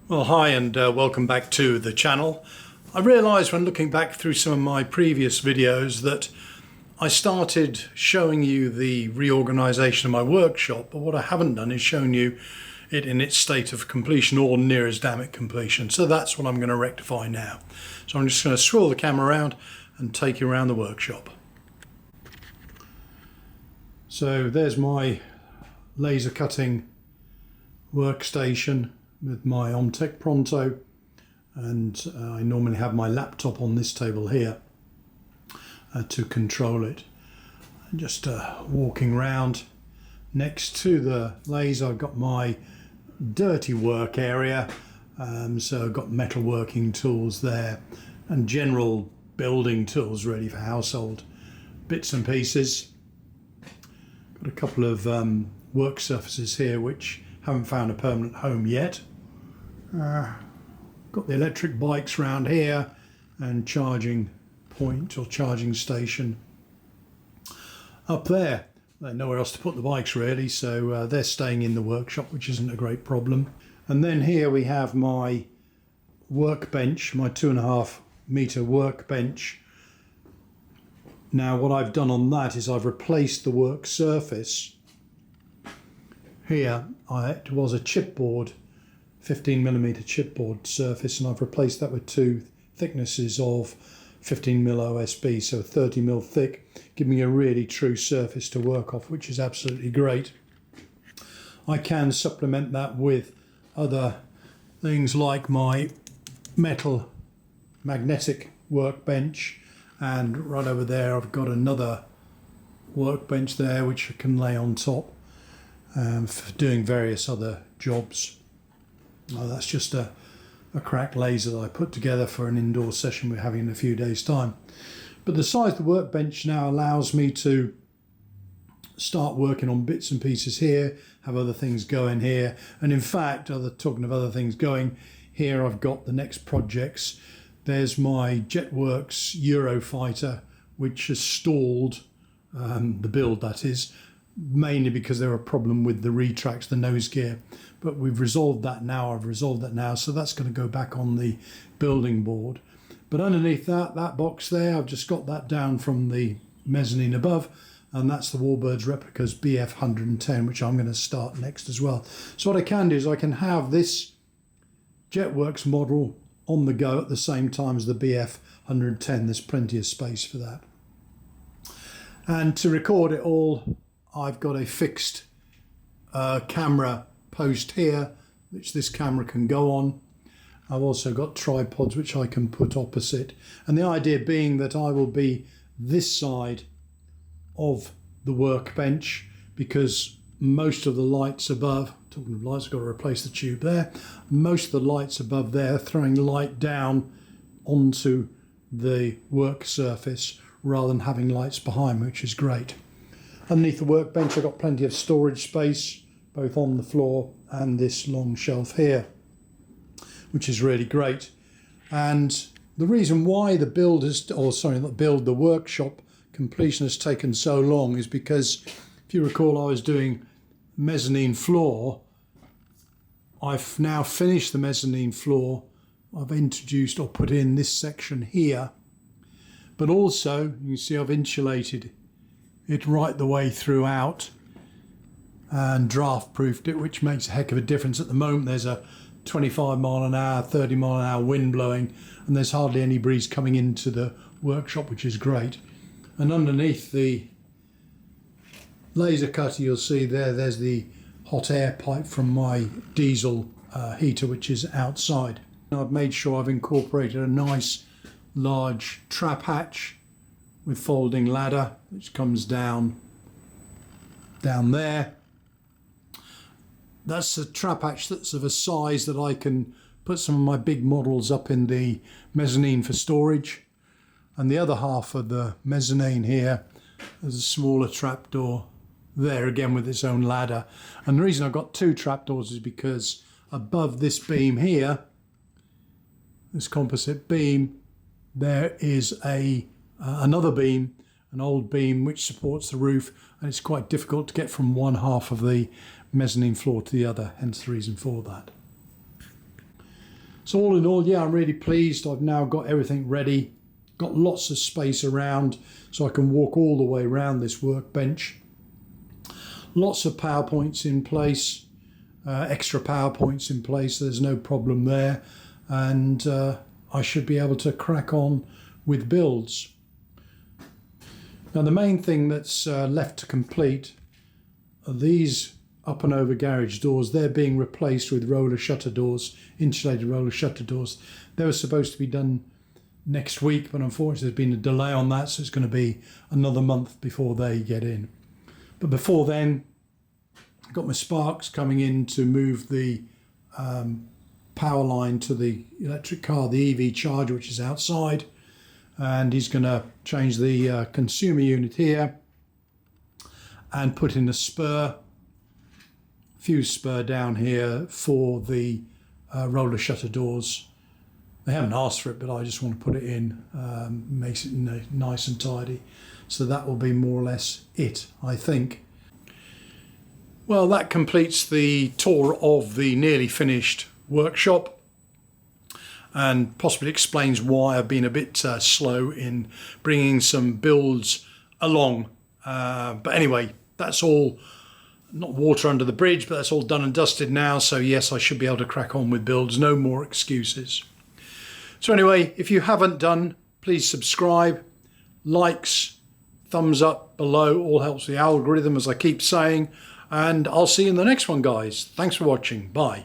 Well, hi and welcome back to the channel. I realised when looking back through some of my previous videos that I started showing you the reorganisation of my workshop, but what I haven't done is shown you it in its state of completion or near as damn it completion. So that's what I'm going to rectify now. So I'm just going to swirl the camera around and take you around the workshop. So there's my laser cutting workstation with my Omtech Pronto, and I normally have my laptop on this table here to control it. And just walking around next to the laser, I've got my dirty work area, so I've got metalworking tools there and general building tools ready for household bits and pieces. Got a couple of work surfaces here which haven't found a permanent home yet. Got the electric bikes around here and charging point or charging station up there. There's nowhere else to put the bikes really, so they're staying in the workshop, which isn't a great problem. And then here we have my workbench, my 2.5 meter workbench. Now what I've done on that is I've replaced the work surface. Here it was a chipboard, 15mm chipboard surface, and I've replaced that with two thicknesses of 15mm OSB, so 30mm thick, giving me a really true surface to work off, which is absolutely great. I can supplement that with other things like my metal magnetic workbench, and right over there I've got another workbench there which I can lay on top for doing various other jobs. That's just a cracked laser that I put together for an indoor session we're having in a few days' time. But the size of the workbench now allows me to start working on bits and pieces here, have other things going here, and in fact, talking of other things going, here I've got the next projects. There's my Jetworks Eurofighter, which has stalled, the build that is, mainly because there were a problem with the retracts, the nose gear, but we've resolved that now. I've resolved that now, so that's going to go back on the building board. But underneath that box there, I've just got that down from the mezzanine above, and that's the Warbirds Replicas BF 110, which I'm going to start next as well. So what I can do is I can have this Jetworks model on the go at the same time as the BF 110. There's plenty of space for that. And to record it all, I've got a fixed camera post here, which this camera can go on. I've also got tripods which I can put opposite. And the idea being that I will be this side of the workbench, because most of the lights above, talking of lights, I've got to replace the tube there. Most of the lights above there are throwing light down onto the work surface rather than having lights behind, which is great. Underneath the workbench I've got plenty of storage space, both on the floor and this long shelf here, which is really great. And the reason why the the workshop completion has taken so long is because, if you recall, I was doing mezzanine floor. I've now finished the mezzanine floor. I've introduced or put in this section here, but also you can see I've insulated it right the way throughout and draft proofed it, which makes a heck of a difference. At the moment there's a 25 mile an hour, 30 mile an hour wind blowing, and there's hardly any breeze coming into the workshop, which is great. And underneath the laser cutter you'll see there's the hot air pipe from my diesel heater, which is outside. I've made sure I've incorporated a nice large trap hatch with folding ladder which comes down there. That's a trap hatch that's of a size that I can put some of my big models up in the mezzanine for storage. And the other half of the mezzanine here, there's a smaller trapdoor there, again with its own ladder. And the reason I've got two trapdoors is because above this beam here, this composite beam, there is another beam, an old beam which supports the roof, and it's quite difficult to get from one half of the mezzanine floor to the other, hence the reason for that. So all in all, yeah, I'm really pleased. I've now got everything ready, got lots of space around so I can walk all the way around this workbench. Lots of PowerPoints in place, extra PowerPoints in place, there's no problem there. And I should be able to crack on with builds. Now the main thing that's left to complete are these up and over garage doors. They're being replaced with roller shutter doors, insulated roller shutter doors. They were supposed to be done next week, but unfortunately there's been a delay on that, so it's going to be another month before they get in. But before then, I've got my sparks coming in to move the power line to the electric car, the EV charger, which is outside, and he's going to change the consumer unit here and put in a spur, fuse spur down here for the roller shutter doors. They haven't asked for it, but I just want to put it in, makes it nice and tidy. So that will be more or less it, I think. Well, that completes the tour of the nearly finished workshop and possibly explains why I've been a bit slow in bringing some builds along. But anyway, that's all, not water under the bridge, but that's all done and dusted now. So yes, I should be able to crack on with builds, no more excuses. So anyway, if you haven't done, please subscribe, likes, thumbs up below, all helps the algorithm, as I keep saying. And I'll see you in the next one, guys. Thanks for watching. Bye.